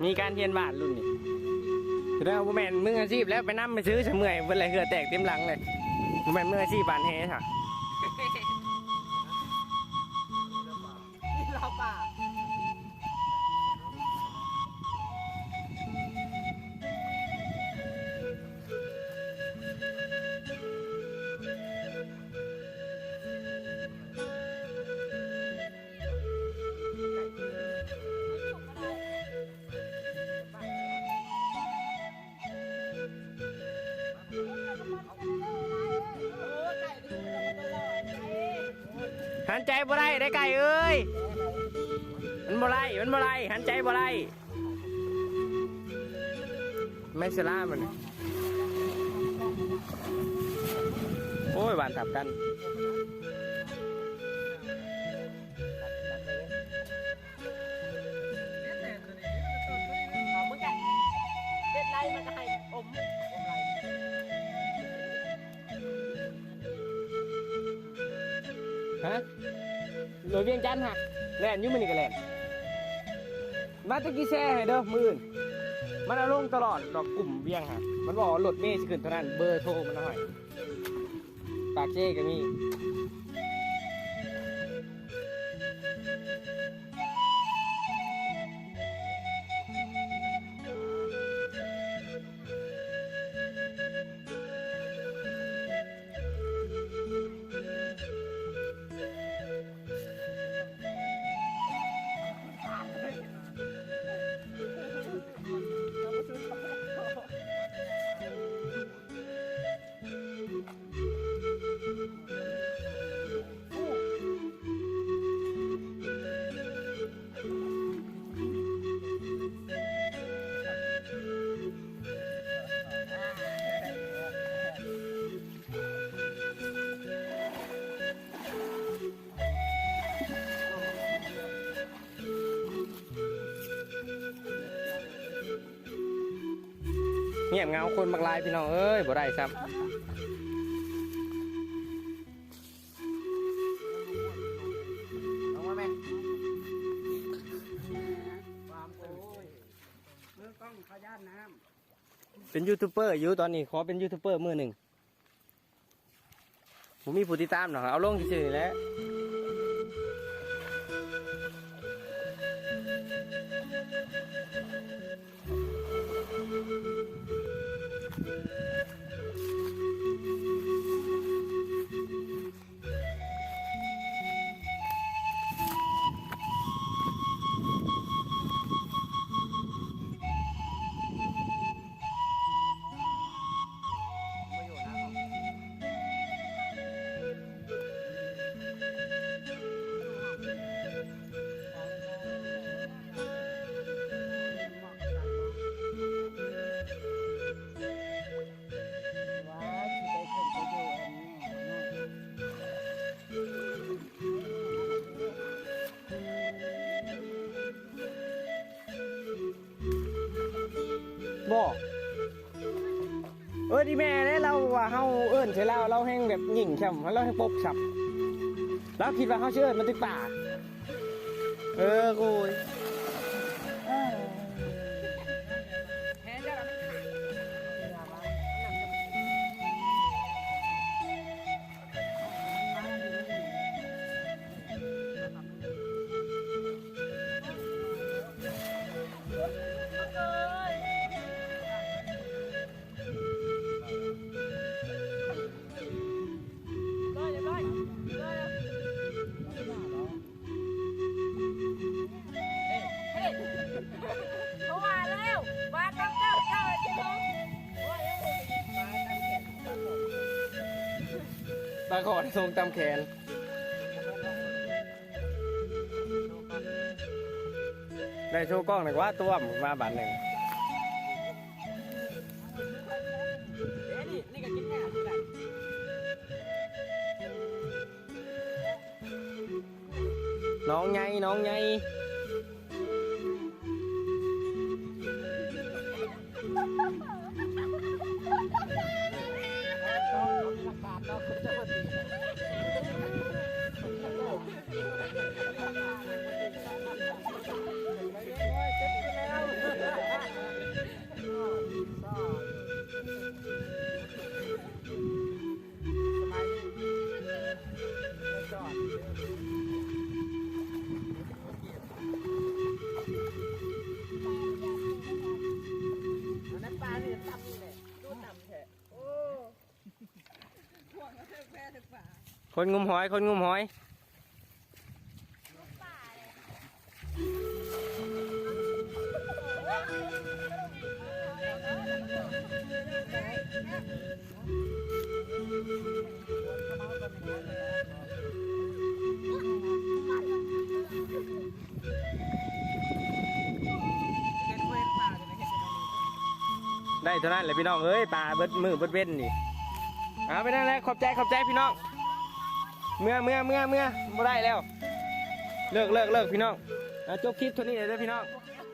มีการเทียนบาทรุ่นนี้แล้วบุแมนมืออาชีพแล้วไปนั่งไปซื้อเฉมื่อยเป็นไรเหือแตกเต็มหลังเลยบุแมนมืออาชีพบานเฮค่ะเราป่าหันใจบ่ได้ได้ไก่เอ้ยมันบ่ไรหันใจบ่ไรไม่สลามันโอ้ยบานทับกันมึงแกเด็ดไรมันจะให้อมไรฮะโดยเวียงจันทร์ฮะแล่นยุ่มันนี่ก็แล่นมาตะกี้แช่ให้เด้อมือมันเอาลงตลอดดอกกลุ่มเวียงฮะมันบอกรถเมย์สิขึ้นเท่านั้นเบอร์โทรมันหน่อยปากเช่ก็มีเงียบเงาคนบักลายพี่น้องเอ้ยบ่ได้ครับลงมาไหมความโอ้ยเรื่องกล้องขยันน้ำเป็นยูทูบเบอร์อยู่ตอนนี้ขอเป็นยูทูบเบอร์มือหนึ่งผมมีผู้ติดตามหรอกเอาลงเฉยๆแล้วบอกดีแม่เนี่ยเราว่าเฮาเอิ้นใช่เราแห้งแบบหยิ่งช่ำเราแห้งปบฉับเราคิดว่าเฮาเชื่อมันตึกป่ากูตาขอดทรงตำแขนได้โชว์กล้องหน่อยว่าตัวมาบาทหนึ่งนี่ก็กินแค่น้องไง คนงมหอยคนงมหอยได้เท่านั้นแหละพี่น้องเอ้ยปลาเบิดมือเบิดเว้นนี่เอาไปนั่นแหละขอบใจพี่น้องเมื่อบ่ได้แล้วเลิกพี่น้องจบคลิปเท่านี้เลยเด้อพี่น้อง เ